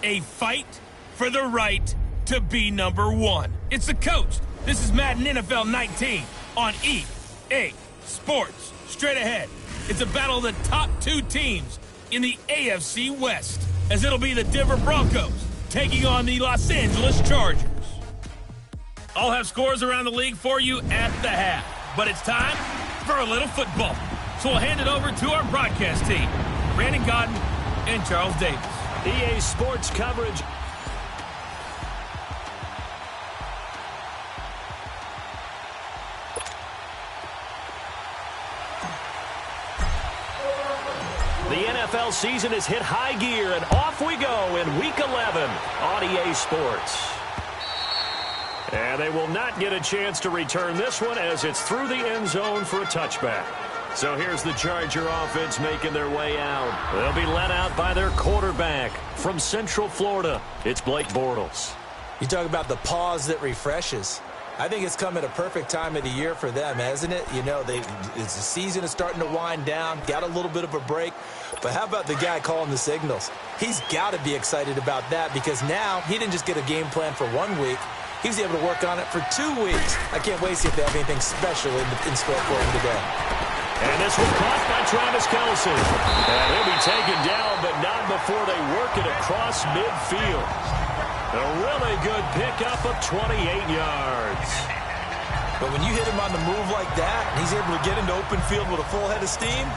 A fight for the right to be number one. It's the coach. This is Madden NFL 19 on EA Sports. Straight ahead, it's a battle of the top two teams in the AFC West, as it'll be the Denver Broncos taking on the Los Angeles Chargers. I'll have scores around the league for you at the half, but it's time for a little football. So we'll hand it over to our broadcast team, Brandon Godden and Charles Davis. EA Sports coverage. The NFL season has hit high gear, and off we go in Week 11 on EA Sports. And they will not get a chance to return this one as it's through the end zone for a touchback. So here's the Charger offense making their way out. They'll be led out by their quarterback from Central Florida. It's Blake Bortles. You talk about the pause that refreshes. I think it's come at a perfect time of the year for them, hasn't it? You know, the season is starting to wind down, got a little bit of a break. But how about the guy calling the signals? He's got to be excited about that because now he didn't just get a game plan for 1 week. He was able to work on it for 2 weeks. I can't wait to see if they have anything special in store for him today. And this one caught by Travis Kelce. And he'll be taken down, but not before they work it across midfield. A really good pickup of 28 yards. But when you hit him on the move like that, and he's able to get into open field with a full head of steam,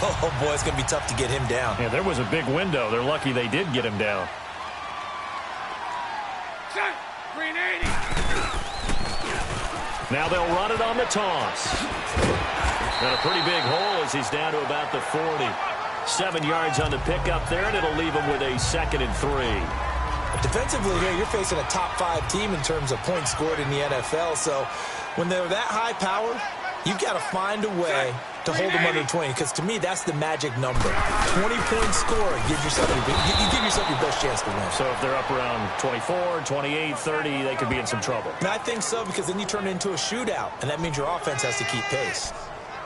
oh boy, it's going to be tough to get him down. Yeah, there was a big window. They're lucky they did get him down. Green 80. Now they'll run it on the toss. Got a pretty big hole as he's down to about the 40. 7 yards on the pickup there, and it'll leave him with a 2nd and 3. Defensively here, you're facing a top 5 team in terms of points scored in the NFL. So when they're that high powered, you've got to find a way to hold them under 20. Because to me, that's the magic number. 20-point score gives yourself you give yourself your best chance to win. So if they're up around 24, 28, 30, they could be in some trouble. And I think so, because then you turn it into a shootout, and that means your offense has to keep pace.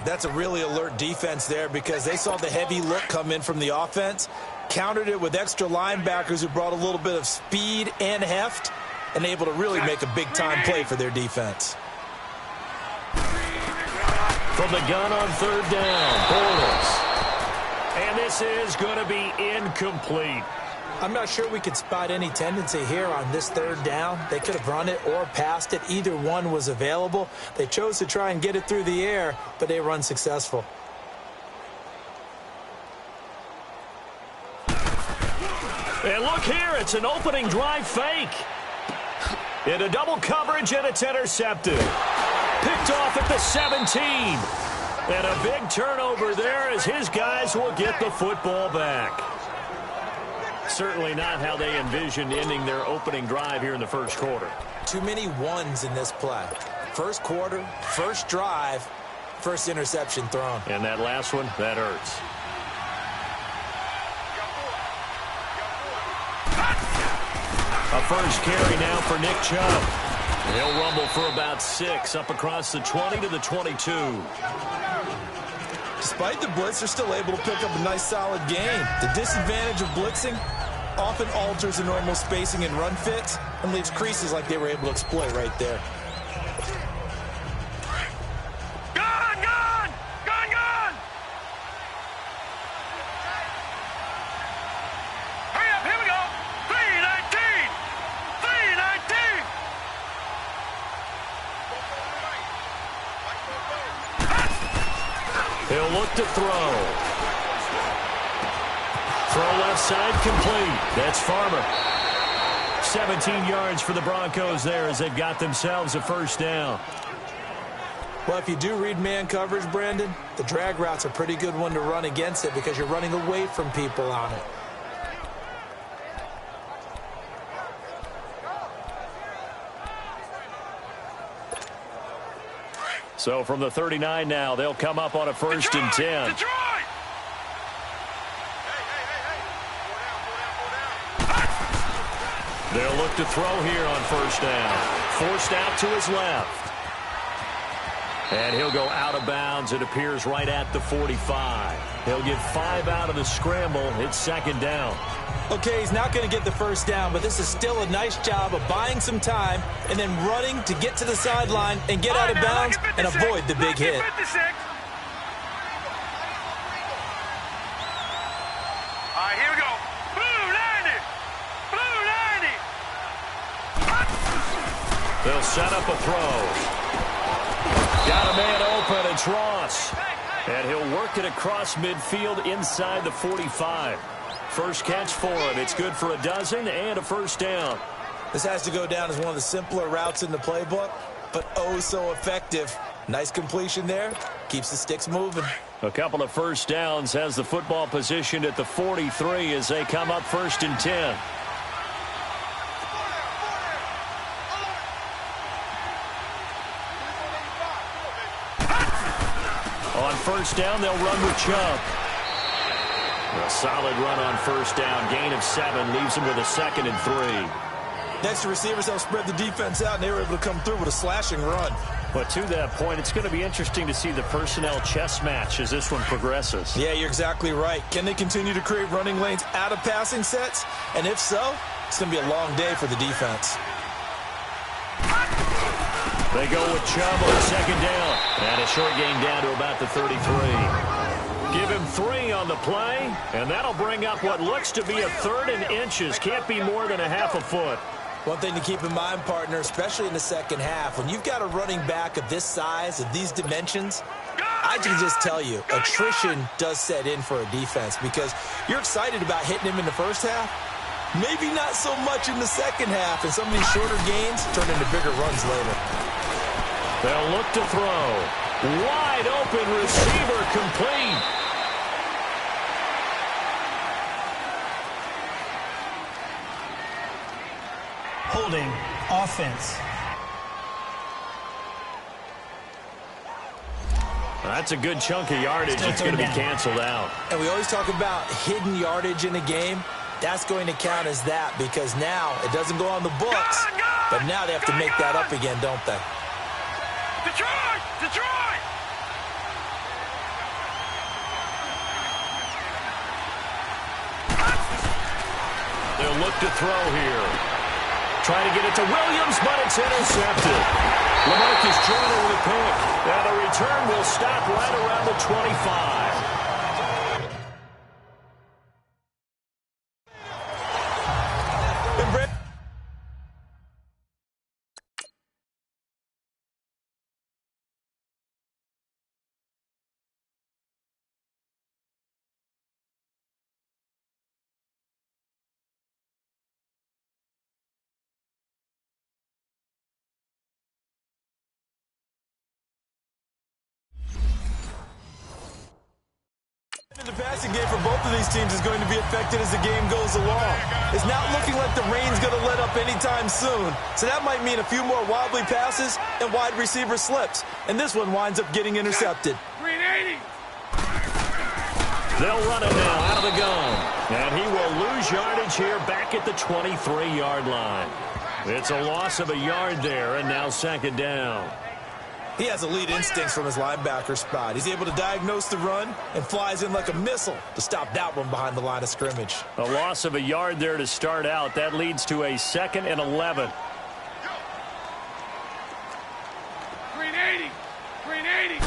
That's a really alert defense there because they saw the heavy look come in from the offense, countered it with extra linebackers who brought a little bit of speed and heft, and able to really make a big-time play for their defense. From the gun on 3rd down, Bortles. And this is going to be incomplete. I'm not sure we could spot any tendency here on this 3rd down. They could have run it or passed it. Either one was available. They chose to try and get it through the air, but they were unsuccessful. And look here, it's an opening drive fake. Into double coverage, and it's intercepted. Picked off at the 17. And a big turnover there as his guys will get the football back. Certainly not how they envisioned ending their opening drive here in the first quarter. Too many ones in this play. First quarter, first drive, first interception thrown. And that last one, that hurts. A first carry now for Nick Chubb. He'll rumble for about 6 up across the 20 to the 22. Despite the blitz, they're still able to pick up a nice, solid gain. The disadvantage of blitzing often alters the normal spacing and run fits and leaves creases like they were able to exploit right there. Gone! Gone! Gone! Gone! Hurry up! Here we go! 319! 319! He'll look to throw. Throw left side complete. That's Farmer. 17 yards for the Broncos there as they've got themselves a first down. Well, if you do read man coverage, Brandon, the drag route's a pretty good one to run against it because you're running away from people on it. So from the 39 now, they'll come up on a 1st and 10. Detroit! They'll look to throw here on 1st down. Forced out to his left. And he'll go out of bounds. It appears right at the 45. He'll get 5 out of the scramble. It's 2nd down. Okay, he's not going to get the first down, but this is still a nice job of buying some time and then running to get to the sideline and get out of bounds and avoid the big hit. All right, here we go. Blue 90. Blue 90. They'll set up a throw. Got a man open. It's Ross. And he'll work it across midfield inside the 45. First catch for him. It's good for a dozen and a first down. This has to go down as one of the simpler routes in the playbook, but oh so effective. Nice completion there. Keeps the sticks moving. A couple of first downs, has the football positioned at the 43 as they come up 1st and 10. On first down, they'll run with Chubb. A solid run on first down. Gain of 7 leaves him with a 2nd and 3. Next, the receivers help spread the defense out, and they were able to come through with a slashing run. But to that point, it's going to be interesting to see the personnel chess match as this one progresses. Yeah, you're exactly right. Can they continue to create running lanes out of passing sets? And if so, it's going to be a long day for the defense. They go with Chubb on 2nd down. And a short gain down to about the 33. Give him 3 on the play, and that'll bring up what looks to be a 3rd and inches. Can't be more than a half a foot. One thing to keep in mind, partner, especially in the second half, when you've got a running back of this size, of these dimensions, I can just tell you, attrition does set in for a defense because you're excited about hitting him in the first half. Maybe not so much in the second half, and some of these shorter gains turn into bigger runs later. They'll look to throw. Wide open receiver complete. Holding offense. That's a good chunk of yardage. It's going to be canceled out. And we always talk about hidden yardage in a game. That's going to count as that because now it doesn't go on the books, but now they have to make that up again, don't they? Detroit! Detroit! They'll look to throw here. Trying to get it to Williams, but it's intercepted. LaMarcus Joyner with a pick. And the return will stop right around the 25. The passing game for both of these teams is going to be affected as the game goes along. It's not looking like the rain's going to let up anytime soon. So that might mean a few more wobbly passes and wide receiver slips. And this one winds up getting intercepted. 380. They'll run it now out of the gun. And he will lose yardage here back at the 23-yard line. It's a loss of a yard there, and now 2nd down. He has elite instincts from his linebacker spot. He's able to diagnose the run and flies in like a missile to stop that one behind the line of scrimmage. A loss of a yard there to start out. That leads to a 2nd and 11. 380. 380.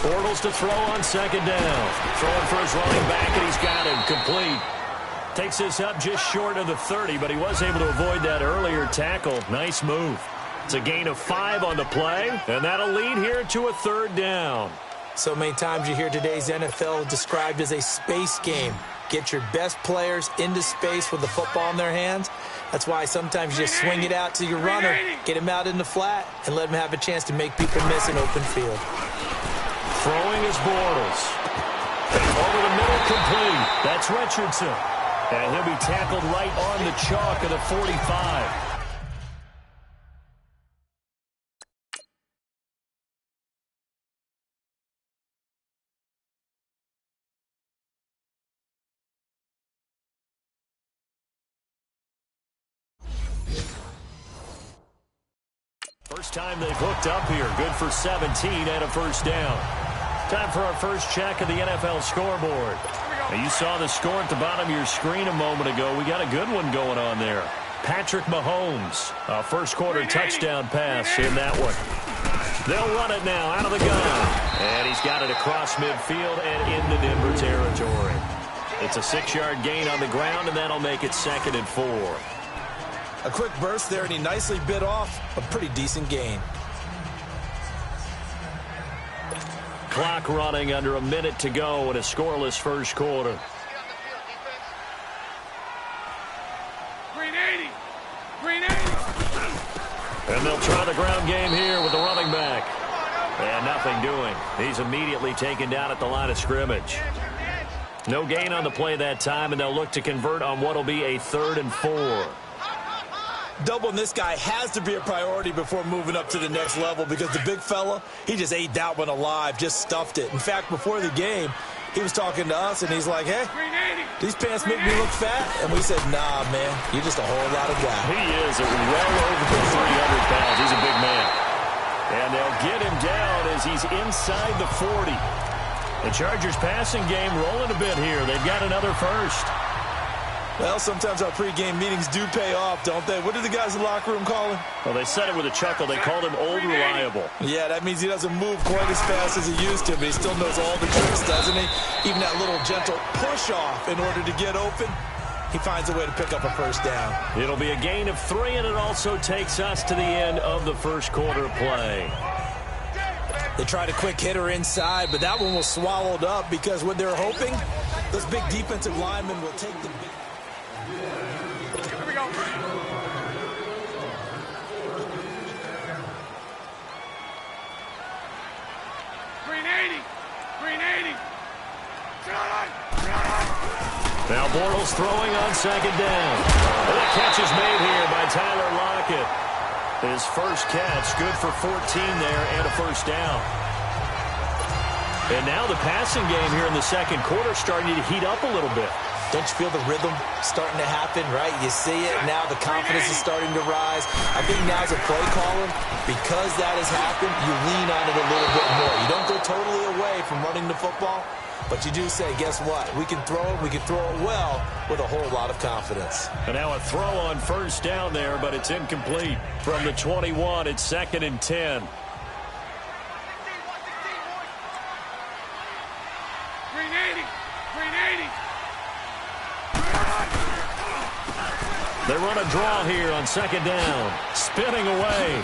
Bortles to throw on 2nd down. Throwing for his running back, and he's got him complete. Takes this up just short of the 30, but he was able to avoid that earlier tackle. Nice move. It's a gain of 5 on the play, and that'll lead here to a 3rd down. So many times you hear today's NFL described as a space game. Get your best players into space with the football in their hands. That's why sometimes you just swing it out to your runner, get him out in the flat, and let him have a chance to make people miss an open field. Throwing is Bortles. Over the middle, complete. That's Richardson. And he'll be tackled right on the chalk of the 45. First time they've hooked up here. Good for 17 and a first down. Time for our first check of the NFL scoreboard. Here we go. Now, you saw the score at the bottom of your screen a moment ago. We got a good one going on there. Patrick Mahomes, a first-quarter touchdown pass in that one. They'll run it now out of the gun. And he's got it across midfield and into Denver territory. It's a 6-yard gain on the ground, and that'll make it 2nd and 4. A quick burst there, and he nicely bit off a pretty decent gain. Clock running under a minute to go in a scoreless first quarter. And they'll try the ground game here with the running back. And nothing doing. He's immediately taken down at the line of scrimmage. No gain on the play that time, and they'll look to convert on what will be a 3rd and 4. Doubling this guy has to be a priority before moving up to the next level because the big fella, he just ate that one alive, just stuffed it. In fact, before the game, he was talking to us, and he's like, hey, these pants make me look fat. And we said, nah, man, you're just a whole lot of guy. He is well over the 300 pounds. He's a big man. And they'll get him down as he's inside the 40. The Chargers passing game rolling a bit here. They've got another first. Well, sometimes our pregame meetings do pay off, don't they? What did the guys in the locker room call him? Well, they said it with a chuckle. They called him Old Reliable. Yeah, that means he doesn't move quite as fast as he used to, but he still knows all the tricks, doesn't he? Even that little gentle push-off in order to get open, he finds a way to pick up a first down. It'll be a gain of 3, and it also takes us to the end of the first quarter play. They tried a quick hitter inside, but that one was swallowed up because what they're hoping, those big defensive linemen will take the big... Here we go. 380. Now Bortles throwing on 2nd down. And the catch is made here by Tyler Lockett. His first catch, good for 14 there and a first down. And now the passing game here in the second quarter starting to heat up a little bit. Don't you feel the rhythm starting to happen, right? You see it, now the confidence is starting to rise. I think now as a play caller, because that has happened, you lean on it a little bit more. You don't go totally away from running the football, but you do say, guess what? We can throw it well with a whole lot of confidence. And now a throw on first down there, but it's incomplete. From the 21, it's 2nd and 10. They run a draw here on 2nd down. Spinning away.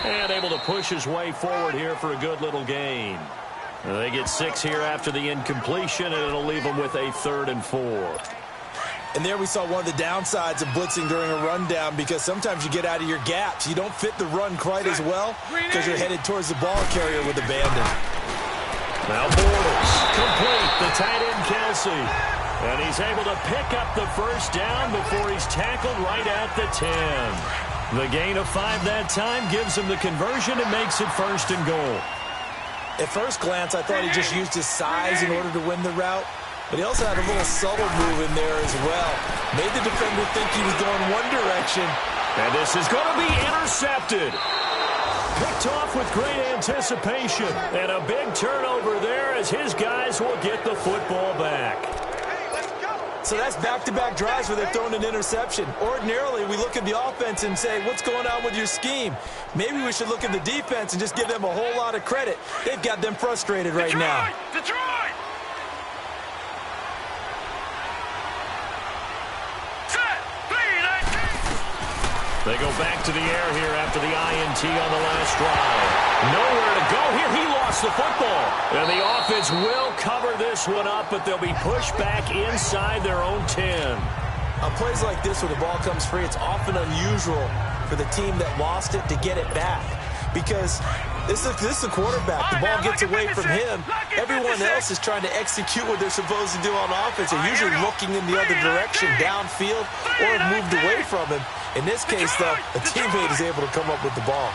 And able to push his way forward here for a good little gain. They get 6 here after the incompletion, and it'll leave them with a 3rd and 4. And there we saw one of the downsides of blitzing during a rundown because sometimes you get out of your gaps. You don't fit the run quite as well because you're headed towards the ball carrier with abandon. Now Bortles, complete, the tight end Kelsey. And he's able to pick up the first down before he's tackled right at the 10. The gain of 5 that time gives him the conversion and makes it 1st and goal. At first glance, I thought he just used his size in order to win the route. But he also had a little subtle move in there as well. Made the defender think he was going one direction. And this is going to be intercepted. Picked off with great anticipation. And a big turnover there as his guys will get the football back. So that's back-to-back drives where they're throwing an interception. Ordinarily, we look at the offense and say, what's going on with your scheme? Maybe we should look at the defense and just give them a whole lot of credit. They've got them frustrated right now. Detroit! They go back to the air here after the INT on the last drive. Nowhere to go here. He lost the football. And the offense will cover this one up, but they'll be pushed back inside their own 10. On plays like this where the ball comes free, it's often unusual for the team that lost it to get it back. Because this is the quarterback. The ball gets away from him. Everyone else is trying to execute what they're supposed to do on offense. They're usually looking in the other direction, downfield, or have moved away from him. In this case, though, a teammate is able to come up with the ball.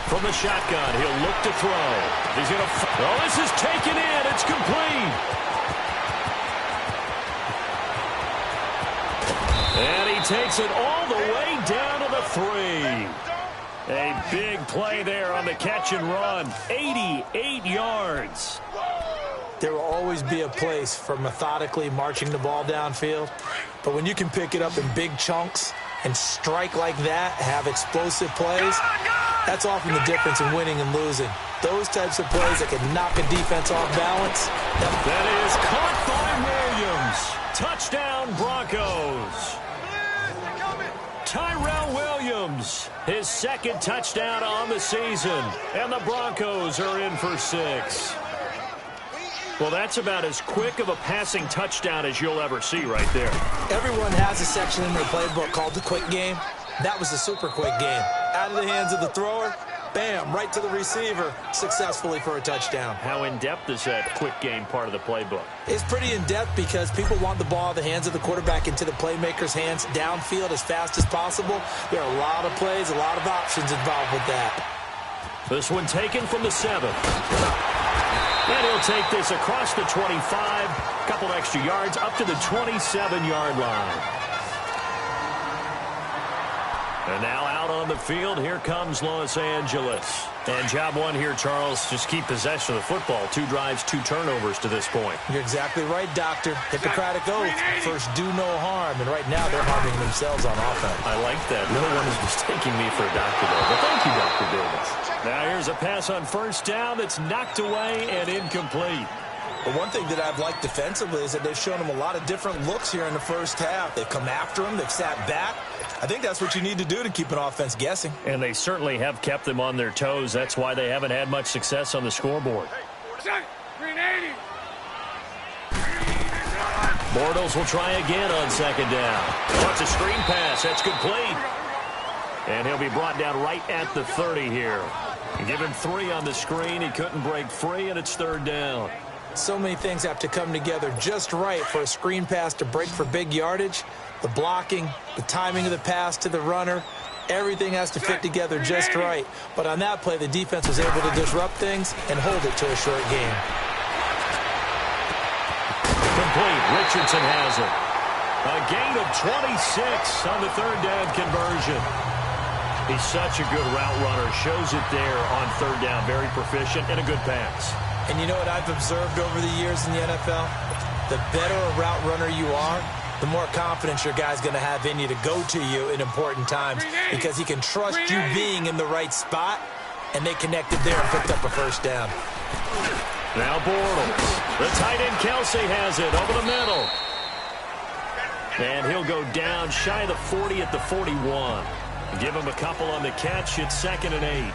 From the shotgun, he'll look to throw. He's going to... Oh, this is taken in. It's complete. And he takes it all the way down to the 3. A big play there on the catch and run. 88 yards. There will always be a place for methodically marching the ball downfield. But when you can pick it up in big chunks and strike like that, have explosive plays, that's often the difference in winning and losing. Those types of plays that can knock a defense off balance. That is caught by Williams. Touchdown, Broncos. Tyrell Williams, his second touchdown on the season. And the Broncos are in for 6. Well, that's about as quick of a passing touchdown as you'll ever see right there. Everyone has a section in their playbook called the quick game. That was a super quick game. Out of the hands of the thrower, bam, right to the receiver, successfully for a touchdown. How in-depth is that quick game part of the playbook? It's pretty in-depth because people want the ball out of the hands of the quarterback into the playmaker's hands downfield as fast as possible. There are a lot of plays, a lot of options involved with that. This one taken from the 7. And he'll take this across the 25, a couple extra yards up to the 27-yard line. And now out on the field, here comes Los Angeles. And job one here, Charles, just keep possession of the football. 2 drives, 2 turnovers to this point. You're exactly right, Doctor. Hippocratic oath. First, do no harm. And right now, they're harming themselves on offense. I like that. No one is mistaking me for a doctor, though. But thank you, Dr. Davis. Now here's a pass on first down that's knocked away and incomplete. But one thing that I've liked defensively is that they've shown him a lot of different looks here in the first half. They've come after him. They've sat back. I think that's what you need to do to keep an offense guessing. And they certainly have kept them on their toes. That's why they haven't had much success on the scoreboard. Bortles will try again on second down. Wants a screen pass. That's complete. And he'll be brought down right at the 30 here. Give him 3 on the screen. He couldn't break free, and it's third down. So many things have to come together just right for a screen pass to break for big yardage. The blocking, the timing of the pass to the runner, everything has to fit together just right. But on that play, the defense was able to disrupt things and hold it to a short game. Complete. Richardson has it. A gain of 26 on the third down conversion. He's such a good route runner. Shows it there on third down. Very proficient and a good pass. And you know what I've observed over the years in the NFL? The better a route runner you are, the more confidence your guy's going to have in you to go to you in important times because he can trust you being in the right spot, and they connected there and picked up a first down. Now Bortles. The tight end Kelsey has it over the middle. And he'll go down shy of the 40 at the 41. Give him a couple on the catch. It's 2nd and 8.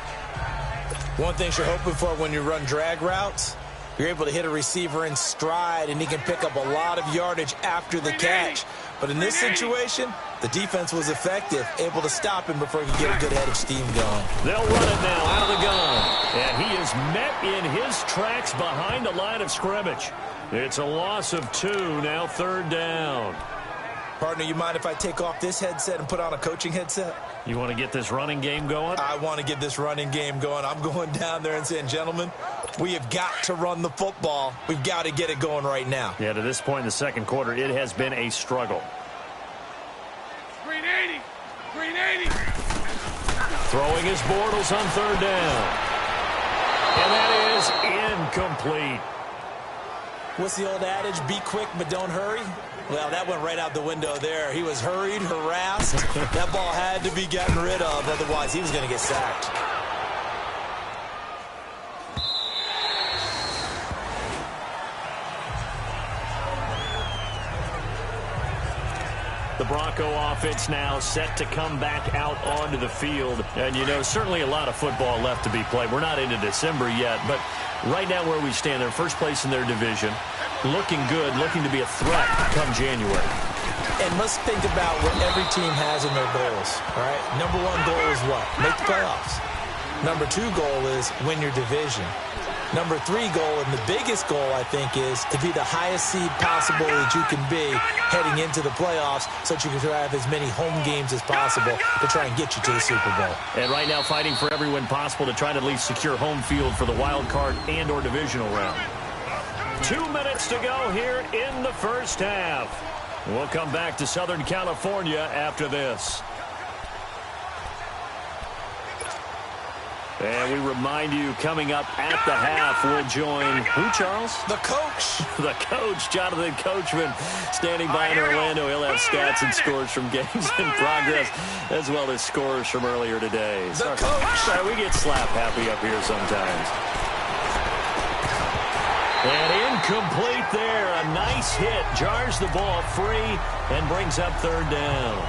One thing you're hoping for when you run drag routes, you're able to hit a receiver in stride, and he can pick up a lot of yardage after the catch. But in this situation, the defense was effective, able to stop him before he could get a good head of steam going. They'll run it now out of the gun. And he is met in his tracks behind the line of scrimmage. It's a loss of 2, now third down. Partner, you mind if I take off this headset and put on a coaching headset? You want to get this running game going? I want to get this running game going. I'm going down there and saying, gentlemen, we have got to run the football. We've got to get it going right now. Yeah, to this point in the second quarter, it has been a struggle. Green 80. Green 80. Throwing his Bortles on third down. And that is incomplete. What's the old adage? Be quick, but don't hurry. Well, that went right out the window there. He was hurried, harassed. That ball had to be gotten rid of, otherwise he was going to get sacked. The Bronco offense now set to come back out onto the field. And, you know, certainly a lot of football left to be played. We're not into December yet, but right now where we stand, they're first place in their division. Looking good, looking to be a threat come January. And let's think about what every team has in their goals, all right? Number 1 goal is what? Make the playoffs. Number 2 goal is win your division. Number 3 goal, and the biggest goal, I think, is to be the highest seed possible that you can be heading into the playoffs so that you can have as many home games as possible to try and get you to the Super Bowl. And right now fighting for every win possible to try to at least secure home field for the wild card and or divisional round. 2 minutes to go here in the first half. We'll come back to Southern California after this. And we remind you, coming up at the half, we'll join who, Charles? The coach. The coach, Jonathan Coachman, standing by in Orlando. He'll have stats and scores from games in progress, as well as scores from earlier today. The coach. Sorry, we get slap happy up here sometimes. And incomplete there. A nice hit. Jars the ball free and brings up third down.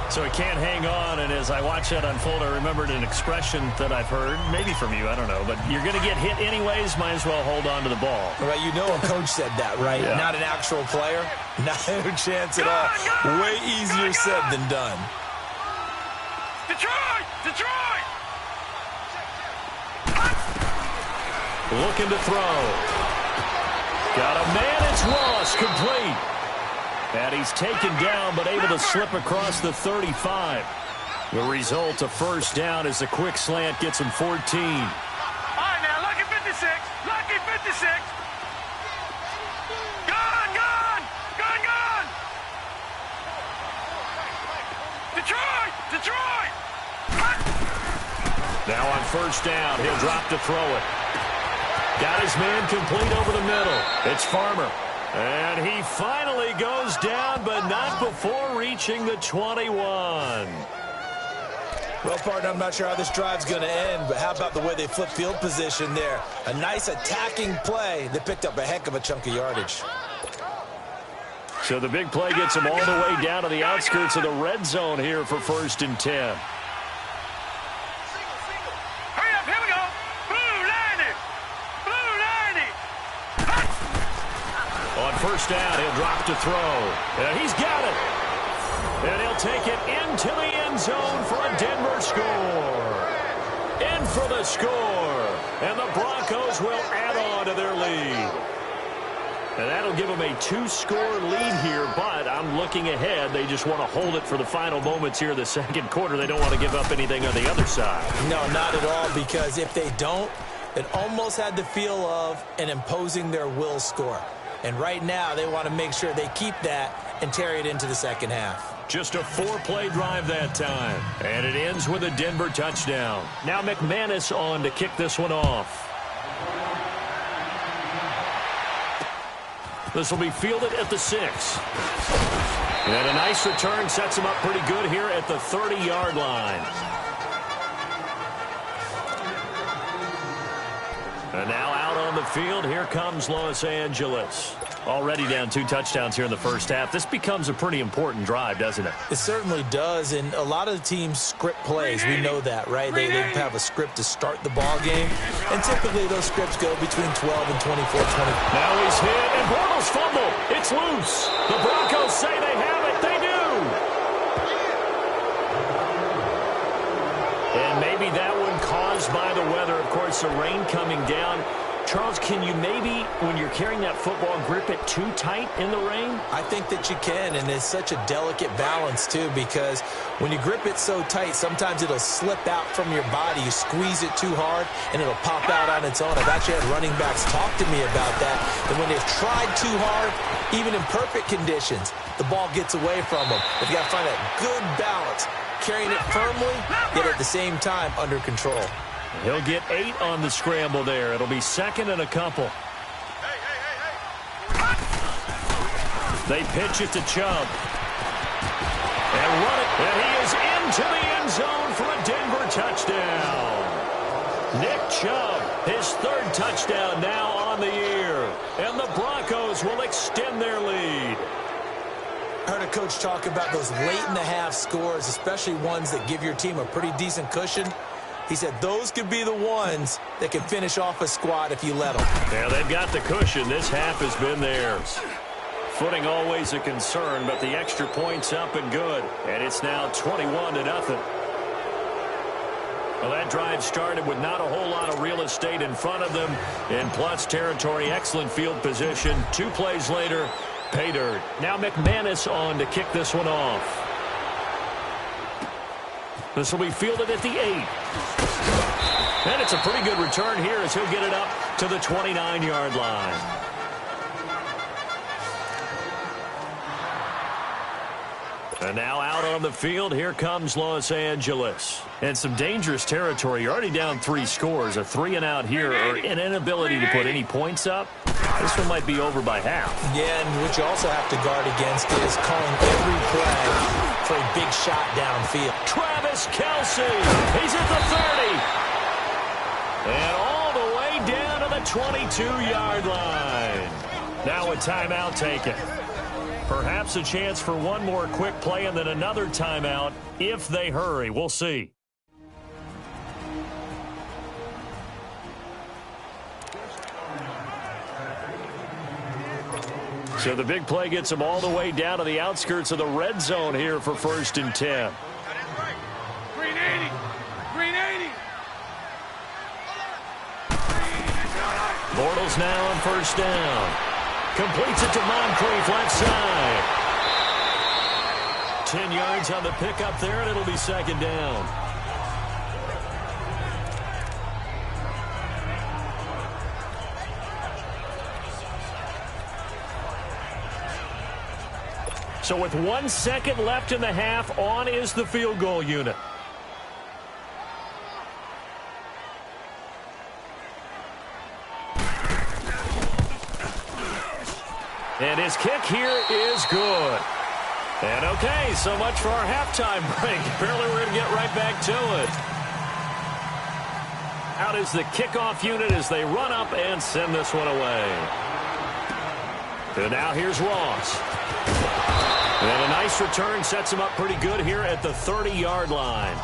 So he can't hang on, and as I watch that unfold, I remembered an expression that I've heard, maybe from you, I don't know, but you're going to get hit anyways, might as well hold on to the ball. Right, you know a coach said that, right? Yeah. Not an actual player. Not a chance at all. Way easier said than done. Detroit! Detroit! Looking to throw. Got a man, it's Ross, complete. And he's taken down, but able to slip across the 35. The result, a first down as the quick slant gets him 14. All right, now, lucky 56. Lucky 56. Gone, gone. Gone, gone. Detroit! Detroit! Now on first down, he'll drop to throw it. Got his man complete over the middle. It's Farmer. And he finally goes down, but not before reaching the 21. Well, partner, I'm not sure how this drive's going to end, but how about the way they flip field position there? A nice attacking play. They picked up a heck of a chunk of yardage. So the big play gets him all the way down to the outskirts of the red zone here for 1st and 10. Hurry up, here we go. Blue 90. Blue 90. On first down, he'll drop to throw. And he's got it. And he'll take it into the end zone for a Denver score. In for the score. And the Broncos will add on to their lead. And that'll give them a 2-score lead here, but I'm looking ahead. They just want to hold it for the final moments here in the second quarter. They don't want to give up anything on the other side. No, not at all, because if they don't, it almost had the feel of an imposing their will score. And right now, they want to make sure they keep that and carry it into the second half. Just a 4-play drive that time. And it ends with a Denver touchdown. Now McManus on to kick this one off. This will be fielded at the 6. And a nice return sets him up pretty good here at the 30-yard line. And now out on the field, here comes Los Angeles. Already down 2 touchdowns here in the first half. This becomes a pretty important drive, doesn't it? It certainly does, and a lot of the teams script plays. We know that, right? They have a script to start the ball game, and typically those scripts go between 12 and 24, 20. Now he's hit, and Bortles fumble. It's loose. The Broncos say they have it. They do. And maybe that one caused by the weather. Of course, the rain coming down. Charles, can you maybe, when you're carrying that football, grip it too tight in the rain? I think that you can, and it's such a delicate balance, too, because when you grip it so tight, sometimes it'll slip out from your body. You squeeze it too hard, and it'll pop out on its own. I've actually had running backs talk to me about that, and when they've tried too hard, even in perfect conditions, the ball gets away from them. They've got to find that good balance, carrying it firmly, yet at the same time under control. He'll get 8 on the scramble there. It'll be 2nd and a couple. They pitch it to Chubb. And run it. And he is into the end zone for a Denver touchdown. Nick Chubb, his 3rd touchdown now on the year. And the Broncos will extend their lead. I heard a coach talk about those late-in-the-half scores, especially ones that give your team a pretty decent cushion. He said those could be the ones that can finish off a squad if you let them. Yeah, they've got the cushion. This half has been theirs. Footing always a concern, but the extra point's up and good. And it's now 21-0. Well, that drive started with not a whole lot of real estate in front of them. In plus territory, excellent field position. 2 plays later, pay dirt. Now McManus on to kick this one off. This will be fielded at the 8. And it's a pretty good return here as he'll get it up to the 29-yard line. And now out on the field, here comes Los Angeles. And some dangerous territory. You're already down 3 scores. A 3-and-out here, or an inability to put any points up. This one might be over by half. Yeah, and what you also have to guard against is calling every play for a big shot downfield. Travis Kelce, he's at the 30. And all the way down to the 22-yard line. Now a timeout taken. Perhaps a chance for one more quick play and then another timeout if they hurry. We'll see. So the big play gets them all the way down to the outskirts of the red zone here for 1st and 10. Green 80. Green 80. Bortles now on 1st down. Completes it to Moncrief, left side. 10 yards on the pickup there, and it'll be 2nd down. So with 1 second left in the half, on is the field goal unit. And his kick here is good. And okay, so much for our halftime break. Apparently we're going to get right back to it. Out is the kickoff unit as they run up and send this one away. And now here's Ross. And a nice return sets him up pretty good here at the 30-yard line.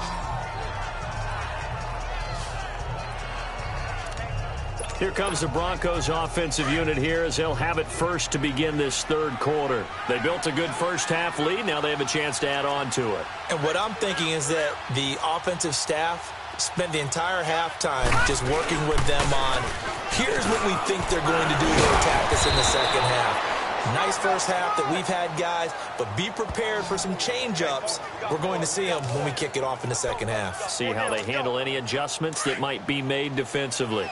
Here comes the Broncos offensive unit here as they'll have it first to begin this 3rd quarter. They built a good first-half lead. Now they have a chance to add on to it. And what I'm thinking is that the offensive staff spent the entire halftime just working with them on, here's what we think they're going to do to attack us in the second half. Nice first half that we've had, guys, but be prepared for some change-ups. We're going to see them when we kick it off in the second half. See how they handle any adjustments that might be made defensively.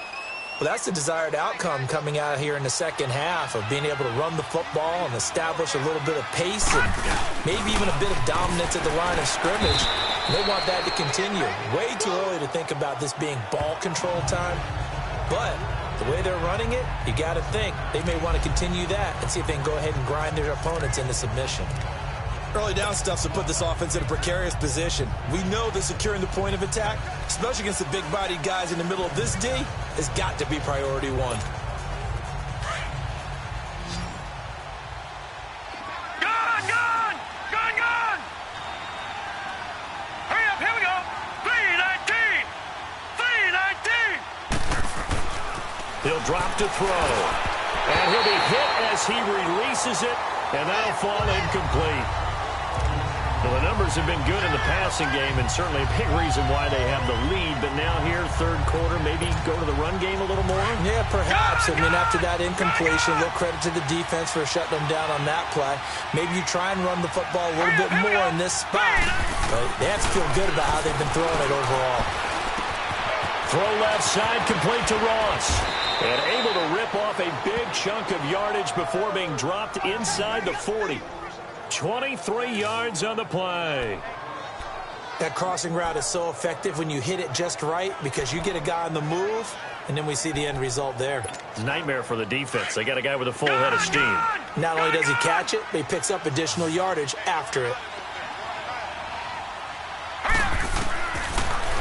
Well, that's the desired outcome coming out here in the second half of being able to run the football and establish a little bit of pace and maybe even a bit of dominance at the line of scrimmage. And they want that to continue. Way too early to think about this being ball control time, but the way they're running it, you got to think they may want to continue that and see if they can go ahead and grind their opponents into submission. Early down stuff to put this offense in a precarious position. We know that securing the point of attack, especially against the big-bodied guys in the middle of this D, has got to be priority one. Gone, gone! Gone, gone! Hurry up, here we go! 3-19! 3-19! He'll drop to throw. And he'll be hit as he releases it, and that'll fall incomplete. Well, the numbers have been good in the passing game, and certainly a big reason why they have the lead. But now here, 3rd quarter, maybe go to the run game a little more? Yeah, perhaps. I mean, after that incompletion, a little credit to the defense for shutting them down on that play. Maybe you try and run the football a little bit more in this spot. But they have to feel good about how they've been throwing it overall. Throw left side, complete to Ross. And able to rip off a big chunk of yardage before being dropped inside the 40. 23 yards on the play. That crossing route is so effective when you hit it just right because you get a guy on the move, and then we see the end result there. It's a nightmare for the defense. They got a guy with a full head of steam. Not only does he catch it, but he picks up additional yardage after it.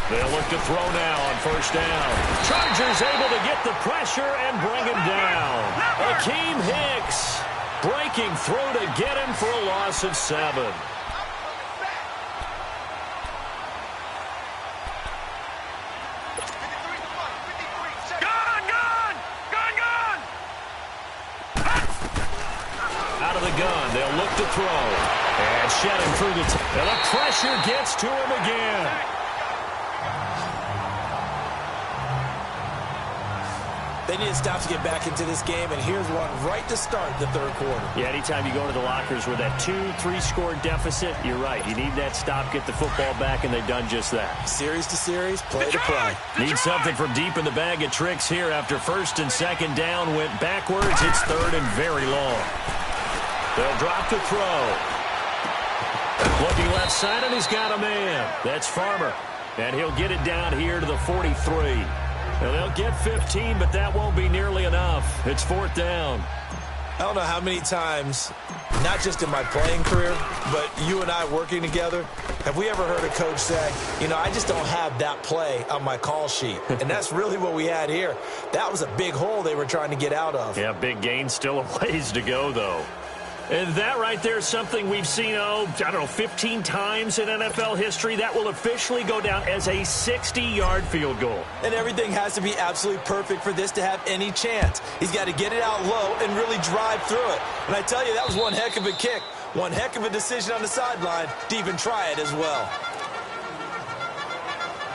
They'll look to throw now on 1st down. Chargers able to get the pressure and bring him down. Akeem Hicks breaking through to get him for a loss of 7. Gone, gone! Gone, gone! Out of the gun, they'll look to throw. And shed him through the and the pressure gets to him again. They need to stop to get back into this game, and here's one right to start the 3rd quarter. Yeah, anytime you go into the lockers with that 2-3 score deficit, you're right. You need that stop, get the football back, and they've done just that. Series to series, play to play. Need something from deep in the bag of tricks here after 1st and 2nd down went backwards. It's 3rd and very long. They'll drop to throw. Looking left side, and he's got a man. That's Farmer. And he'll get it down here to the 43. Now, they'll get 15, but that won't be nearly enough. It's 4th down. I don't know how many times, not just in my playing career, but you and I working together, have we ever heard a coach say, you know, I just don't have that play on my call sheet. And that's really what we had here. That was a big hole they were trying to get out of. Yeah, big gain, still a ways to go, though. And that right there is something we've seen, I don't know, 15 times in NFL history. That will officially go down as a 60-yard field goal. And everything has to be absolutely perfect for this to have any chance. He's got to get it out low and really drive through it. And I tell you, that was one heck of a kick. One heck of a decision on the sideline to even try it as well.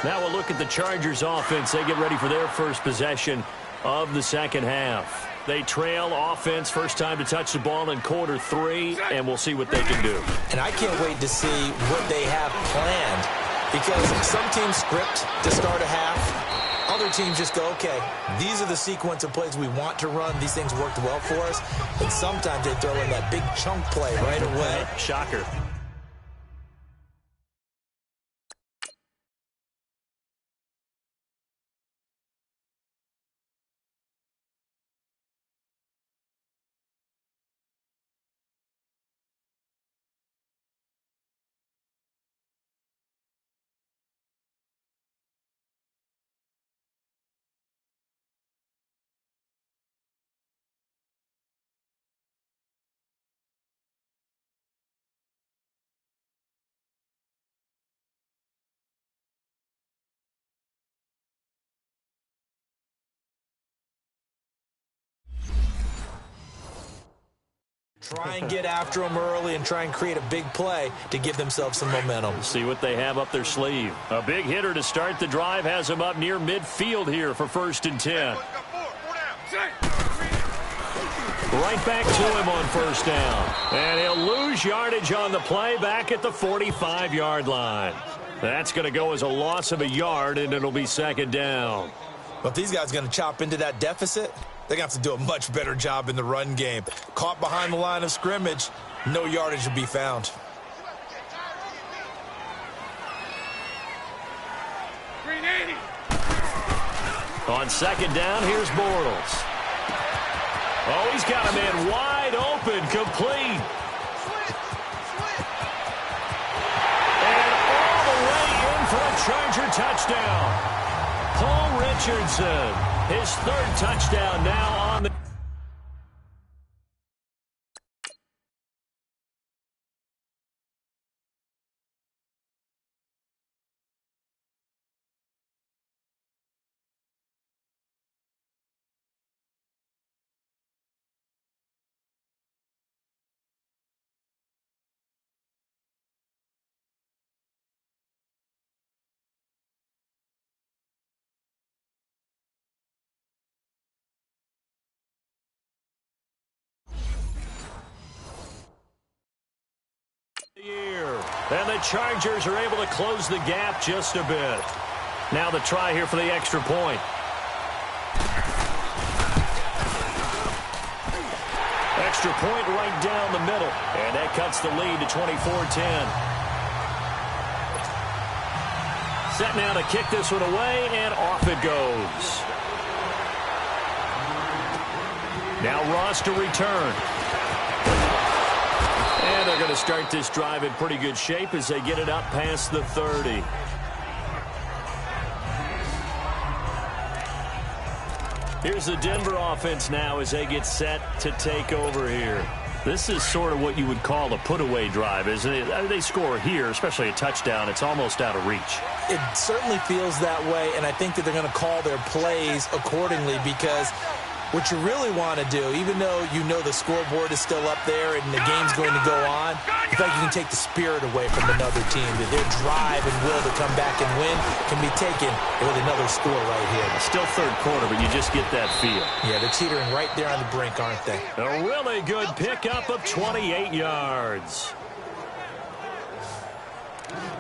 Now we'll look at the Chargers offense. They get ready for their first possession of the second half. They trail offense, first time to touch the ball in quarter 3, and we'll see what they can do. And I can't wait to see what they have planned, because some teams script to start a half. Other teams just go, okay, these are the sequence of plays we want to run. These things worked well for us. And sometimes they throw in that big chunk play right away. Shocker. Try and get after them early and try and create a big play to give themselves some momentum. See what they have up their sleeve. A big hitter to start the drive has them up near midfield here for 1st and 10. Right back to him on 1st down. And he'll lose yardage on the play back at the 45-yard line. That's going to go as a loss of a yard, and it'll be 2nd down. But these guys are going to chop into that deficit. They're going to have to do a much better job in the run game. Caught behind the line of scrimmage, no yardage to be found. On 2nd down, here's Bortles. Oh, he's got a man wide open, complete. And all the way in for a Charger touchdown. Paul Richardson, his 3rd touchdown now on the... And the Chargers are able to close the gap just a bit. Now the try here for the extra point. Extra point right down the middle. And that cuts the lead to 24-10. Set now to kick this one away, and off it goes. Now Ross to return. And they're going to start this drive in pretty good shape as they get it up past the 30. Here's the Denver offense now as they get set to take over here. This is sort of what you would call a put-away drive, isn't it? They score here, especially a touchdown. It's almost out of reach. It certainly feels that way, and I think that they're going to call their plays accordingly, because what you really want to do, even though you know the scoreboard is still up there and the game's going to go on, you feel like you can take the spirit away from another team. That their drive and will to come back and win can be taken with another score right here. Still 3rd quarter, but you just get that feel. Yeah, they're teetering right there on the brink, aren't they? A really good pickup of 28 yards.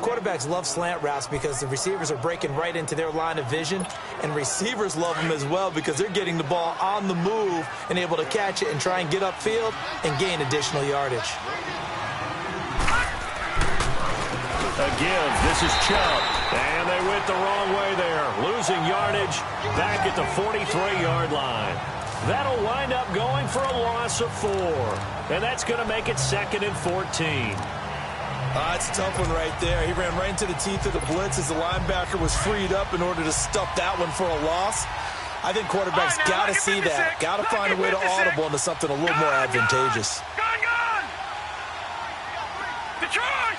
Quarterbacks love slant routes because the receivers are breaking right into their line of vision, and receivers love them as well because they're getting the ball on the move and able to catch it and try and get upfield and gain additional yardage. A give. This is Chubb. And they went the wrong way there. Losing yardage back at the 43-yard line. That'll wind up going for a loss of 4. And that's going to make it 2nd and 14. It's a tough one right there. He ran right into the teeth of the blitz as the linebacker was freed up in order to stuff that one for a loss. I think quarterbacks got to see that. Got to find a way to audible into something a little more advantageous. Gun! Detroit!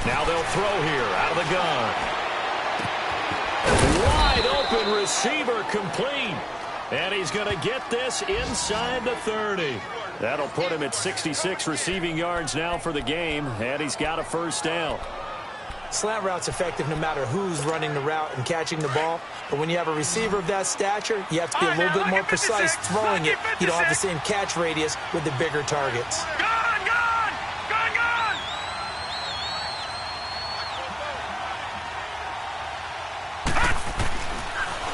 Now they'll throw here out of the gun. Wide open receiver complete. And he's going to get this inside the 30. That'll put him at 66 receiving yards now for the game. And he's got a first down. Slant route's effective no matter who's running the route and catching the ball. But when you have a receiver of that stature, you have to be a little bit more precise throwing it. You don't have the same catch radius with the bigger targets. Gun!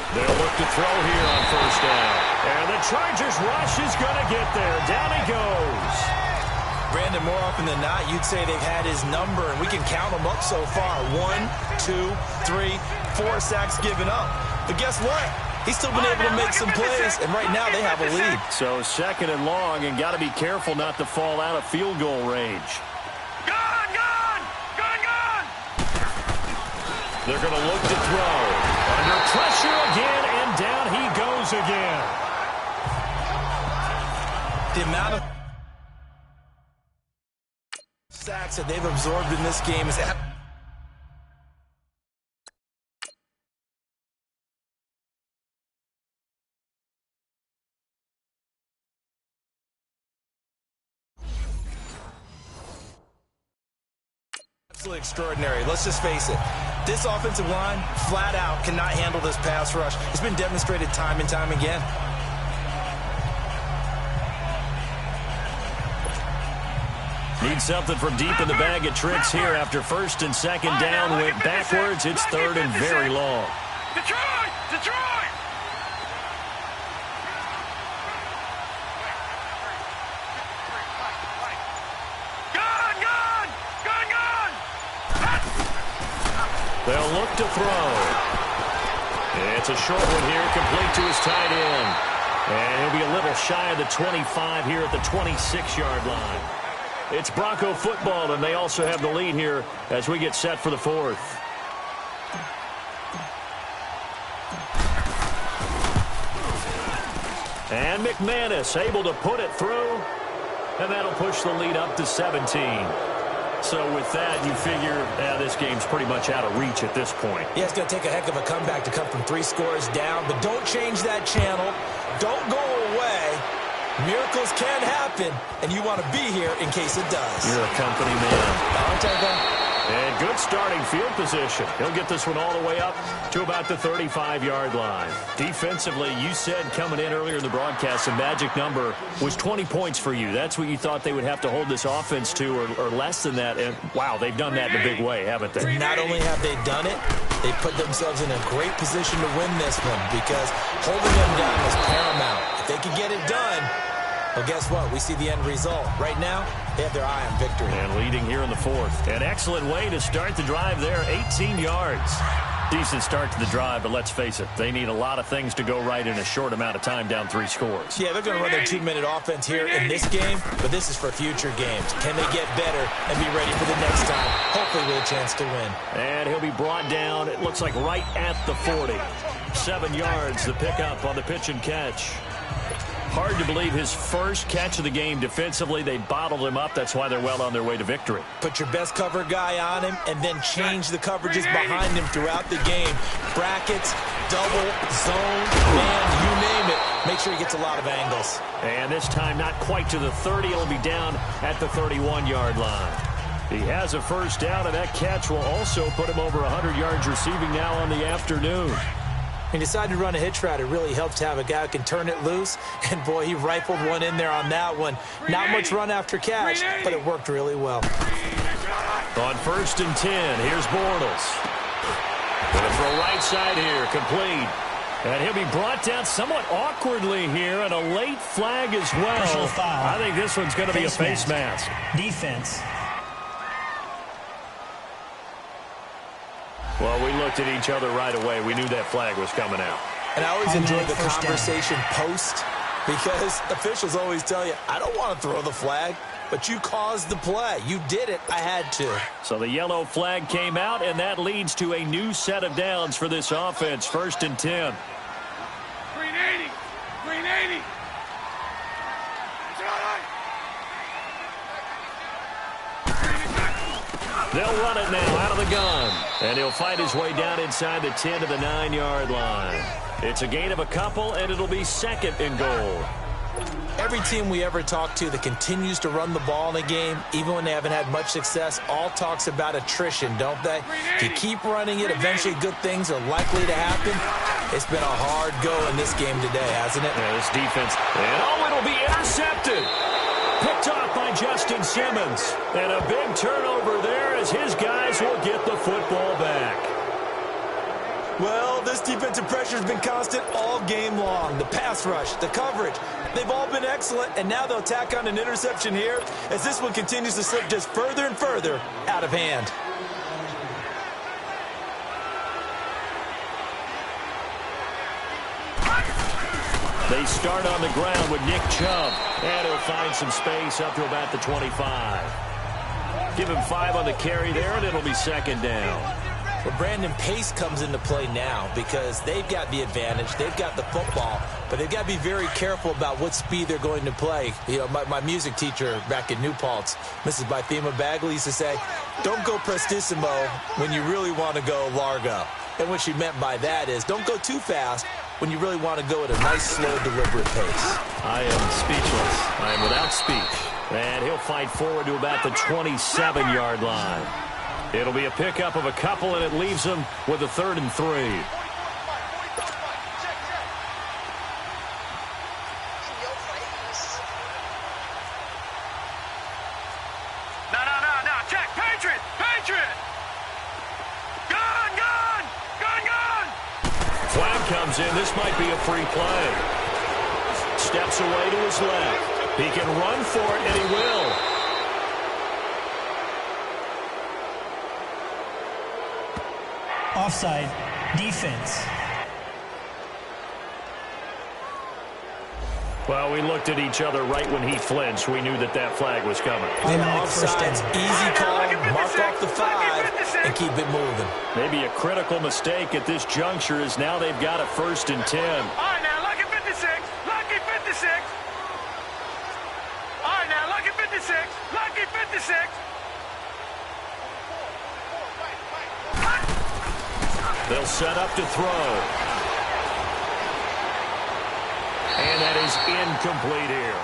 They'll look to throw here on first down. And the Chargers rush is going to get there. Down he goes. Brandon, more often than not, you'd say they've had his number, and we can count them up so far. 1, 2, 3, 4 sacks given up. But guess what? He's still been able to make some plays, and right now they have a lead. So 2nd and long, and got to be careful not to fall out of field goal range. Gun! They're going to look to throw. Under pressure again, and down he goes again. The amount of sacks that they've absorbed in this game is absolutely extraordinary. Let's just face it. This offensive line, flat out, cannot handle this pass rush. It's been demonstrated time and time again. Need something from deep in the bag of tricks here after 1st and 2nd down. Went backwards. It's 3rd and very long. Detroit! They'll look to throw. It's a short one here, complete to his tight end. And he'll be a little shy of the 25 here at the 26-yard line. It's Bronco football, and they also have the lead here as we get set for the 4th. And McManus able to put it through, and that'll push the lead up to 17. So with that, you figure this game's pretty much out of reach at this point. Yeah, it's going to take a heck of a comeback to come from 3 scores down, but don't change that channel. Don't go away. Miracles can happen, and you want to be here in case it does. You're a company man. I'll take that. And good starting field position. He'll get this one all the way up to about the 35-yard line. Defensively, you said coming in earlier in the broadcast, the magic number was 20 points for you. That's what you thought they would have to hold this offense to, or less than that. And, wow, they've done that in a big way, haven't they? Not only have they done it, they put themselves in a great position to win this one because holding them down was paramount. If they can get it done, well, guess what? We see the end result. Right now, they have their eye on victory. And leading here in the 4th. An excellent way to start the drive there, 18 yards. Decent start to the drive, but let's face it, they need a lot of things to go right in a short amount of time down 3 scores. Yeah, they're going to run their 2-minute offense here in this game, but this is for future games. Can they get better and be ready for the next time? Hopefully with a chance to win. And he'll be brought down, it looks like right at the 40. 7 yards, the pickup on the pitch and catch. Hard to believe his first catch of the game defensively. They bottled him up. That's why they're well on their way to victory. Put your best cover guy on him and then change the coverages behind him throughout the game. Brackets, double, zone, man, you name it. Make sure he gets a lot of angles. And this time not quite to the 30. It'll be down at the 31-yard line. He has a first down, and that catch will also put him over 100 yards receiving now on the afternoon. He decided to run a hitch route. It really helps to have a guy who can turn it loose. And, boy, he rifled one in there on that one. Not much run after catch, but it worked really well. On 1st and 10, here's Bortles. Going to throw right side here, complete. And he'll be brought down somewhat awkwardly here, and a late flag as well. Personal foul. I think this one's going to be a face mask. Defense. Well, we looked at each other right away. We knew that flag was coming out. And I always enjoy the first conversation post, because officials always tell you, I don't want to throw the flag, but you caused the play. You did it. I had to. So the yellow flag came out, and that leads to a new set of downs for this offense. 1st and 10. Green 80. Green 80. They'll run it now out of the gun. And he'll fight his way down inside the 10 to the 9-yard line. It's a gain of a couple, and it'll be 2nd and goal. Every team we ever talk to that continues to run the ball in a game, even when they haven't had much success, all talks about attrition, don't they? If you keep running it, eventually good things are likely to happen. It's been a hard go in this game today, hasn't it? Yeah, this defense, and it'll be intercepted. Picked off by Justin Simmons. And a big turnover there as his guys will get the football back. Well, this defensive pressure has been constant all game long. The pass rush, the coverage, they've all been excellent, and now they'll tack on an interception here as this one continues to slip just further and further out of hand. They start on the ground with Nick Chubb, and he'll find some space up to about the 25. Give him 5 on the carry there, and it'll be 2nd down. Well, Brandon, pace comes into play now because they've got the advantage. They've got the football, but they've got to be very careful about what speed they're going to play. You know, my music teacher back in New Paltz, Mrs. Bythema Bagley, used to say, don't go prestissimo when you really want to go largo. And what she meant by that is don't go too fast when you really want to go at a nice, slow, deliberate pace. I am speechless. I am without speech. And he'll fight forward to about the 27-yard line. It'll be a pickup of a couple, and it leaves them with a 3rd and 3. No. Check. Patriot. Patriot. Gun. Flag comes in. This might be a free play. Steps away to his left. He can run for it, and he will. Offside. Defense. Well, we looked at each other right when he flinched. We knew that flag was coming. Yeah, offside's easy call. Mark off the 5 and keep it moving. Maybe a critical mistake at this juncture is now they've got a 1st and 10. All right, now, lucky 56. Lucky 56. All right, now, lucky 56. Lucky 56. They'll set up to throw. And that is incomplete here.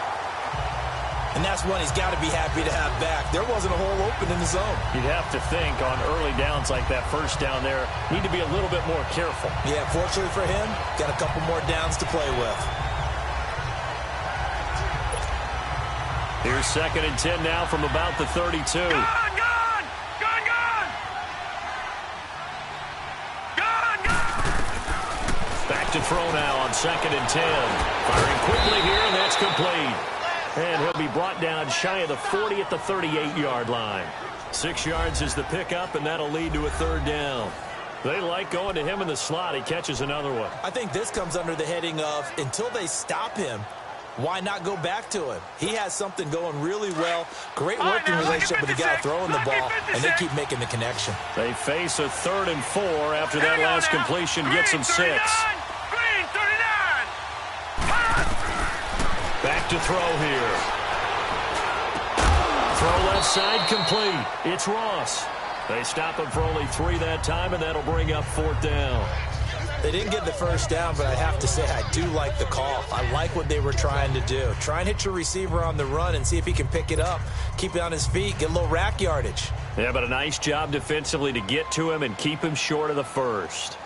And that's one he's got to be happy to have back. There wasn't a hole open in the zone. You'd have to think on early downs like that 1st down there, need to be a little bit more careful. Yeah, fortunately for him, got a couple more downs to play with. Here's 2nd and 10 now from about the 32. Back to throw now on 2nd and 10. Firing quickly here, and that's complete. And he'll be brought down shy of the 40 at the 38-yard line. 6 yards is the pickup, and that'll lead to a 3rd down. They like going to him in the slot. He catches another one. I think this comes under the heading of until they stop him, why not go back to him? He has something going really well. Great working relationship with the guy throwing the ball, and they keep making the connection. They face a 3rd and 4 after that last completion gets them 6. Green 39. Back to throw here. Throw left side complete. It's Ross. They stop him for only 3 that time, and that'll bring up 4th down. They didn't get the 1st down, but I have to say I do like the call. I like what they were trying to do. Try and hit your receiver on the run and see if he can pick it up, keep it on his feet, get a little rack yardage. Yeah, but a nice job defensively to get to him and keep him short of the 1st.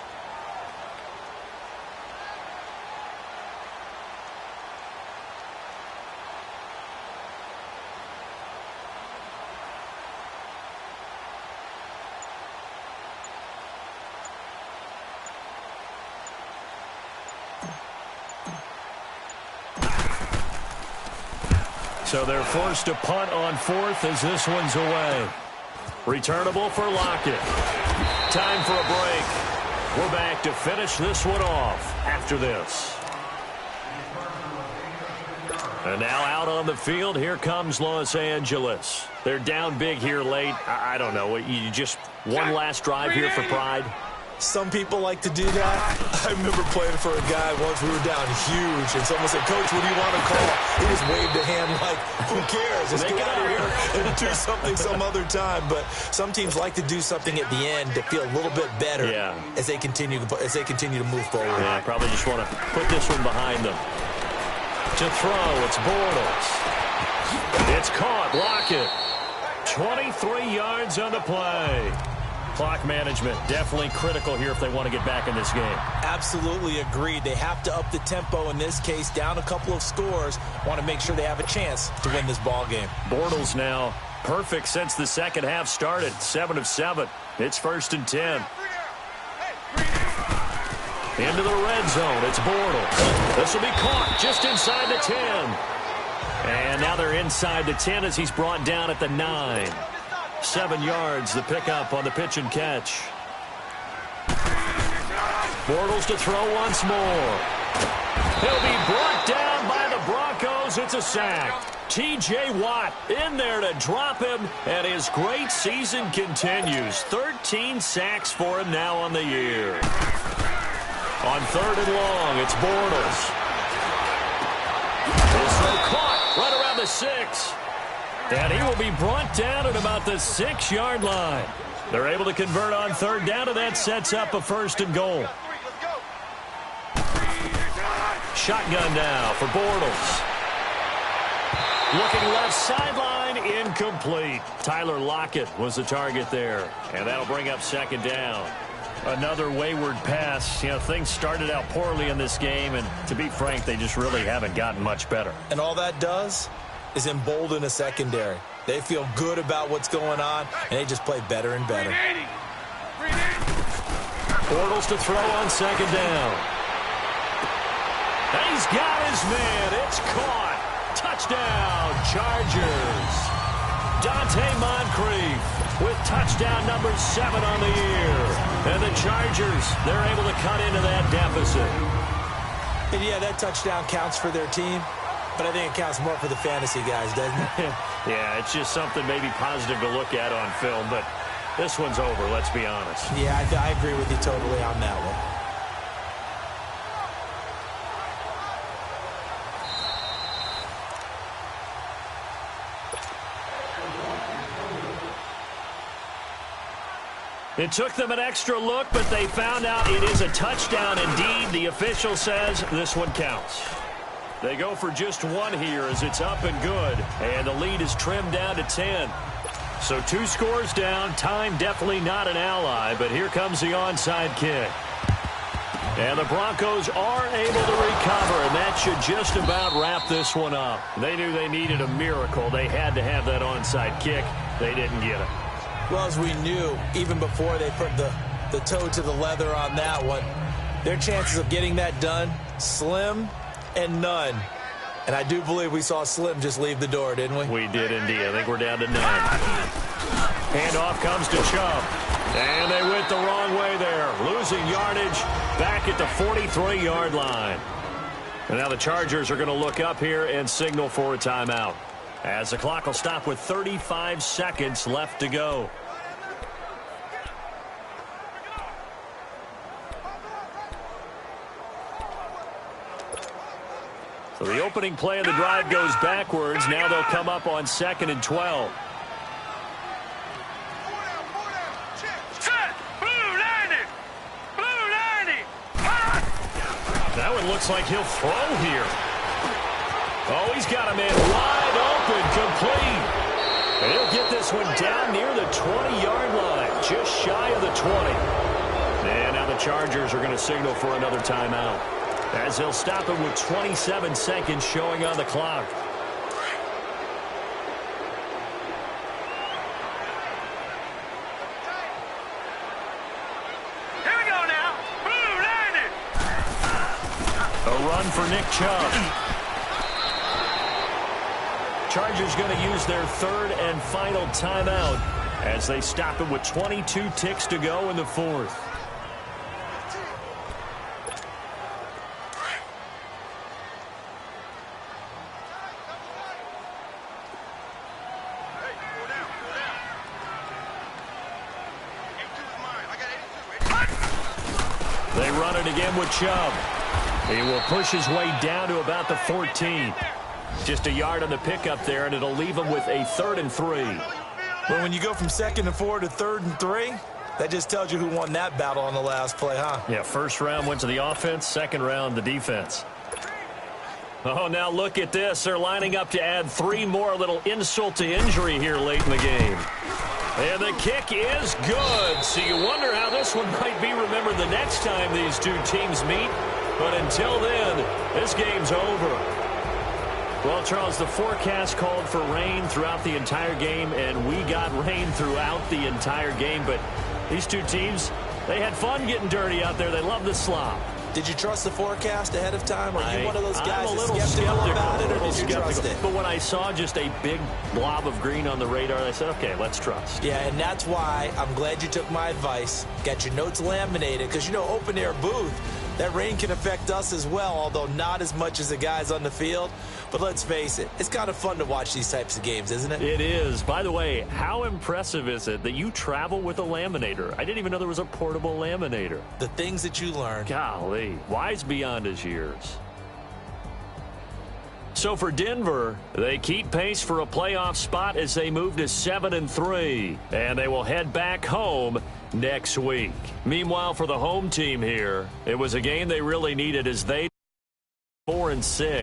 So they're forced to punt on fourth as this one's away. Returnable for Lockett. Time for a break. We're back to finish this one off after this. And now out on the field, here comes Los Angeles. They're down big here late. I don't know. You just one last drive here for pride? Some people like to do that. I remember playing for a guy once. We were down huge, and someone said, "Coach, what do you want to call?" He just waved a hand like, "Who cares? Just get out of here and do something some other time." But some teams like to do something at the end to feel a little bit better as they continue to move forward. Yeah, probably just want to put this one behind them. To throw, it's Bortles. It's caught. Lockett. 23 yards on the play. Clock management definitely critical here if they want to get back in this game. Absolutely agreed. They have to up the tempo in this case, down a couple of scores. Want to make sure they have a chance to win this ball game. Bortles now perfect since the second half started. 7 of 7. It's 1st and 10. Into the red zone. It's Bortles. This will be caught just inside the 10. And now they're inside the 10 as he's brought down at the 9. 7 yards, the pickup on the pitch and catch. Bortles to throw once more. He'll be brought down by the Broncos. It's a sack. T.J. Watt in there to drop him, and his great season continues. 13 sacks for him now on the year. On 3rd and long, it's Bortles. This one caught right around the 6. And he will be brought down at about the 6-yard line. They're able to convert on 3rd down, and that sets up a 1st and goal. Shotgun now for Bortles. Looking left sideline, incomplete. Tyler Lockett was the target there, and that'll bring up 2nd down. Another wayward pass. You know, things started out poorly in this game, and to be frank, they just really haven't gotten much better. And all that does is embolden a secondary. They feel good about what's going on, and they just play better and better. Bortles to throw on 2nd down. And he's got his man. It's caught. Touchdown, Chargers. Dante Moncrief with touchdown number 7 on the year. And the Chargers, they're able to cut into that deficit. And yeah, that touchdown counts for their team, but I think it counts more for the fantasy guys, doesn't it? Yeah, it's just something maybe positive to look at on film, but this one's over, let's be honest. Yeah, I agree with you totally on that one. It took them an extra look, but they found out it is a touchdown indeed. The official says this one counts. They go for just one here as it's up and good, and the lead is trimmed down to 10. So 2 scores down. Time definitely not an ally, but here comes the onside kick. And the Broncos are able to recover, and that should just about wrap this one up. They knew they needed a miracle. They had to have that onside kick. They didn't get it. Well, as we knew, even before they put the toe to the leather on that one, their chances of getting that done, slim and none. And I do believe we saw Slim just leave the door, didn't we? We did indeed. I think we're down to 9. Handoff comes to Chubb. And they went the wrong way there. Losing yardage back at the 43-yard line. And now the Chargers are going to look up here and signal for a timeout, as the clock will stop with 35 seconds left to go. So the opening play of the drive goes backwards. Now they'll come up on 2nd and 12. That one looks like he'll throw here. Oh, he's got a man wide open, complete. And he'll get this one down near the 20-yard line, just shy of the 20. And now the Chargers are going to signal for another timeout, as they'll stop him with 27 seconds showing on the clock. Here we go now. Boom, landed. A run for Nick Chubb. Chargers going to use their third and final timeout as they stop it with 22 ticks to go in the fourth. They run it again with Chubb. He will push his way down to about the 14. Just a yard on the pickup there, and it'll leave him with a 3rd and 3. Well, when you go from 2nd and 4 to 3rd and 3, that just tells you who won that battle on the last play, huh? Yeah, first round went to the offense, second round the defense. Oh, now look at this. They're lining up to add 3 more, little insult to injury here late in the game. And the kick is good. So you wonder how this one might be remembered the next time these two teams meet. But until then, this game's over. Well, Charles, the forecast called for rain throughout the entire game, and we got rain throughout the entire game. But these two teams, they had fun getting dirty out there. They love the slop. Did you trust the forecast ahead of time? Are you one of those guys I'm a that's little skeptical about it, or did you trust it? But when I saw just a big blob of green on the radar, I said, okay, let's trust. Yeah, and that's why I'm glad you took my advice. Got your notes laminated, because, you know, open-air booth, that rain can affect us as well, although not as much as the guys on the field. But let's face it, it's kind of fun to watch these types of games, isn't it? It is. By the way, how impressive is it that you travel with a laminator? I didn't even know there was a portable laminator. The things that you learn. Golly, wise beyond his years. So for Denver, they keep pace for a playoff spot as they move to 7-3, and they will head back home next week. Meanwhile, for the home team here, it was a game they really needed as they 4-6.